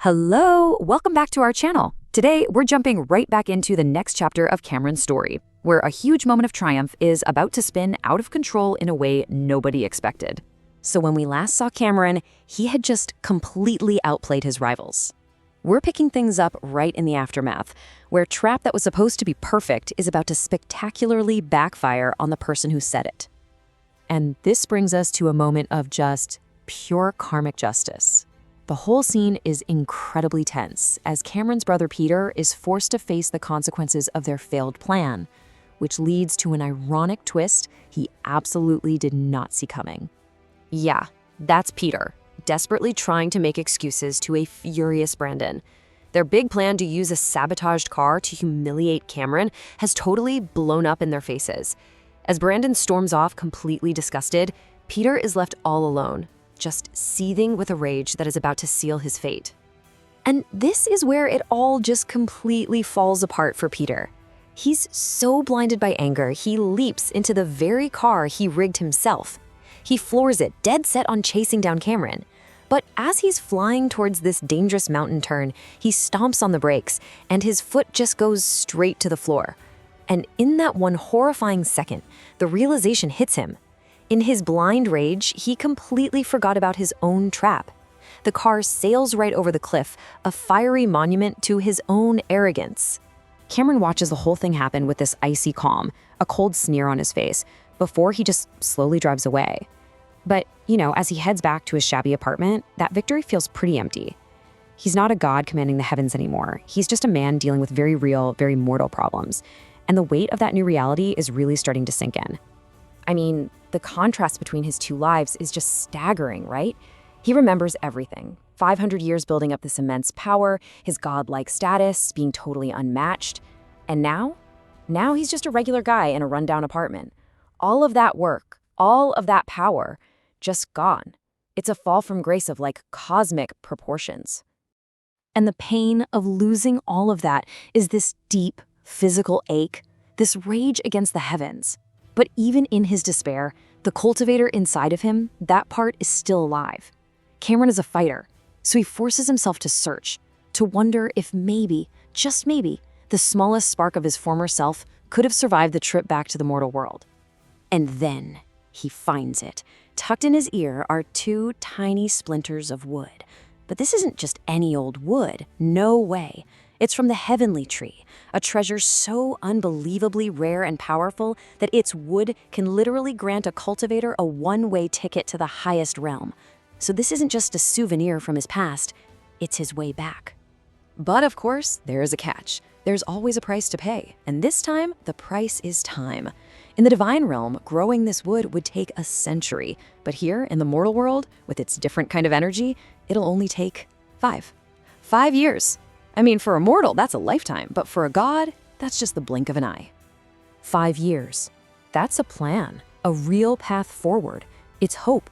Hello, welcome back to our channel. Today, we're jumping right back into the next chapter of Cameron's story, where a huge moment of triumph is about to spin out of control in a way nobody expected. So when we last saw Cameron, he had just completely outplayed his rivals. We're picking things up right in the aftermath, where a trap that was supposed to be perfect is about to spectacularly backfire on the person who set it. And this brings us to a moment of just pure karmic justice. The whole scene is incredibly tense, as Cameron's brother Peter is forced to face the consequences of their failed plan, which leads to an ironic twist he absolutely did not see coming. Yeah, that's Peter, desperately trying to make excuses to a furious Brandon. Their big plan to use a sabotaged car to humiliate Cameron has totally blown up in their faces. As Brandon storms off completely disgusted, Peter is left all alone, just seething with a rage that is about to seal his fate. And this is where it all just completely falls apart for Peter. He's so blinded by anger, he leaps into the very car he rigged himself. He floors it, dead set on chasing down Cameron. But as he's flying towards this dangerous mountain turn, he stomps on the brakes, and his foot just goes straight to the floor. And in that one horrifying second, the realization hits him. In his blind rage, he completely forgot about his own trap. The car sails right over the cliff, a fiery monument to his own arrogance. Cameron watches the whole thing happen with this icy calm, a cold sneer on his face, before he just slowly drives away. But, as he heads back to his shabby apartment, that victory feels pretty empty. He's not a god commanding the heavens anymore. He's just a man dealing with very real, very mortal problems. And the weight of that new reality is really starting to sink in. I mean, the contrast between his two lives is just staggering, right? He remembers everything. 500 years building up this immense power, his godlike status, being totally unmatched. And now? Now he's just a regular guy in a rundown apartment. All of that work, all of that power, just gone. It's a fall from grace of cosmic proportions. And the pain of losing all of that is this deep physical ache, this rage against the heavens. But even in his despair, the cultivator inside of him, that part is still alive. Cameron is a fighter, so he forces himself to search, to wonder if maybe, just maybe, the smallest spark of his former self could have survived the trip back to the mortal world. And then he finds it. Tucked in his ear are two tiny splinters of wood. But this isn't just any old wood, no way. It's from the heavenly tree, a treasure so unbelievably rare and powerful that its wood can literally grant a cultivator a one-way ticket to the highest realm. So this isn't just a souvenir from his past, it's his way back. But of course, there is a catch. There's always a price to pay, and this time, the price is time. In the divine realm, growing this wood would take a century, but here in the mortal world, with its different kind of energy, it'll only take 5 years. I mean, for a mortal, that's a lifetime, but for a god, that's just the blink of an eye. 5 years. That's a plan, a real path forward. It's hope.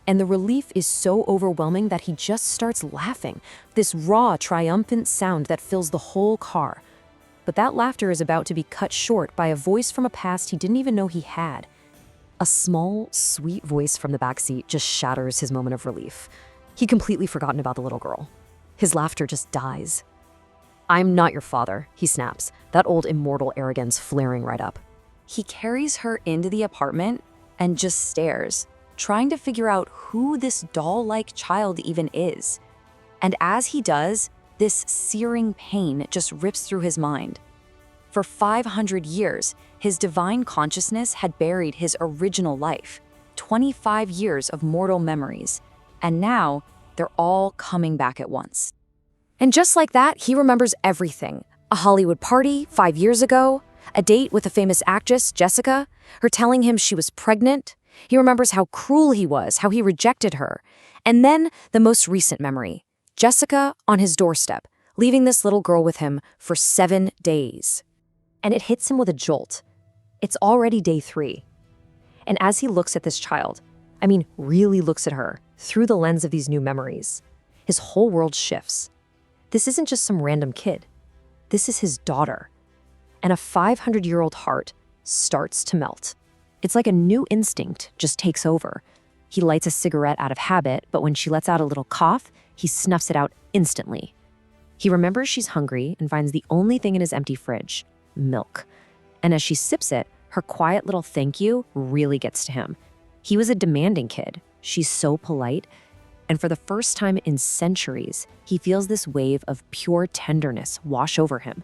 And the relief is so overwhelming that he just starts laughing, this raw, triumphant sound that fills the whole car. But that laughter is about to be cut short by a voice from a past he didn't even know he had. A small, sweet voice from the backseat just shatters his moment of relief. He'd completely forgotten about the little girl. His laughter just dies. "I'm not your father," he snaps, that old immortal arrogance flaring right up. He carries her into the apartment and just stares, trying to figure out who this doll-like child even is. And as he does, this searing pain just rips through his mind. For 500 years, his divine consciousness had buried his original life, 25 years of mortal memories, and now they're all coming back at once. And just like that, he remembers everything. A Hollywood party 5 years ago, a date with a famous actress, Jessica, her telling him she was pregnant. He remembers how cruel he was, how he rejected her. And then the most recent memory, Jessica on his doorstep, leaving this little girl with him for 7 days. And it hits him with a jolt. It's already day 3. And as he looks at this child, really looks at her, through the lens of these new memories, his whole world shifts. This isn't just some random kid. This is his daughter. And a 500-year-old heart starts to melt. It's like a new instinct just takes over. He lights a cigarette out of habit, but when she lets out a little cough, he snuffs it out instantly. He remembers she's hungry and finds the only thing in his empty fridge, milk. And as she sips it, her quiet little thank you really gets to him. He was a demanding kid. She's so polite. And for the first time in centuries, he feels this wave of pure tenderness wash over him.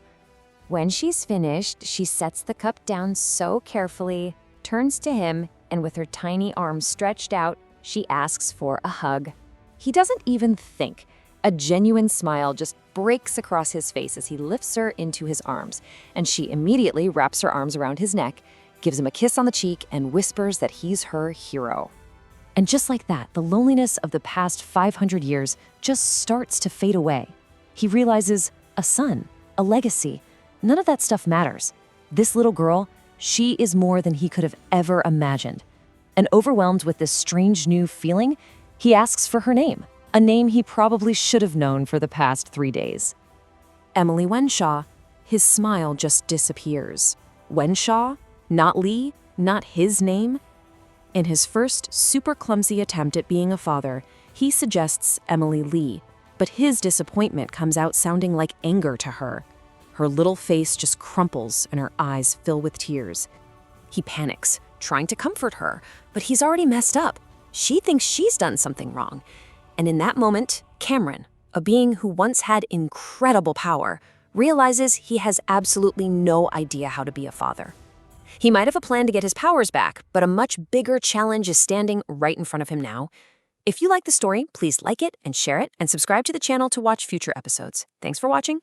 When she's finished, she sets the cup down so carefully, turns to him, and with her tiny arms stretched out, she asks for a hug. He doesn't even think. A genuine smile just breaks across his face as he lifts her into his arms, and she immediately wraps her arms around his neck, gives him a kiss on the cheek, and whispers that he's her hero. And just like that, the loneliness of the past 500 years just starts to fade away. He realizes a son, a legacy. None of that stuff matters. This little girl, she is more than he could have ever imagined. And overwhelmed with this strange new feeling, he asks for her name, a name he probably should have known for the past 3 days. Emily Wenshaw. His smile just disappears. Wenshaw? Not Lee? Not his name? In his first super clumsy attempt at being a father, he suggests Emily Lee, but his disappointment comes out sounding like anger to her. Her little face just crumples and her eyes fill with tears. He panics, trying to comfort her, but he's already messed up. She thinks she's done something wrong. And in that moment, Cameron, a being who once had incredible power, realizes he has absolutely no idea how to be a father. He might have a plan to get his powers back, but a much bigger challenge is standing right in front of him now. If you like the story, please like it and share it, and subscribe to the channel to watch future episodes. Thanks for watching.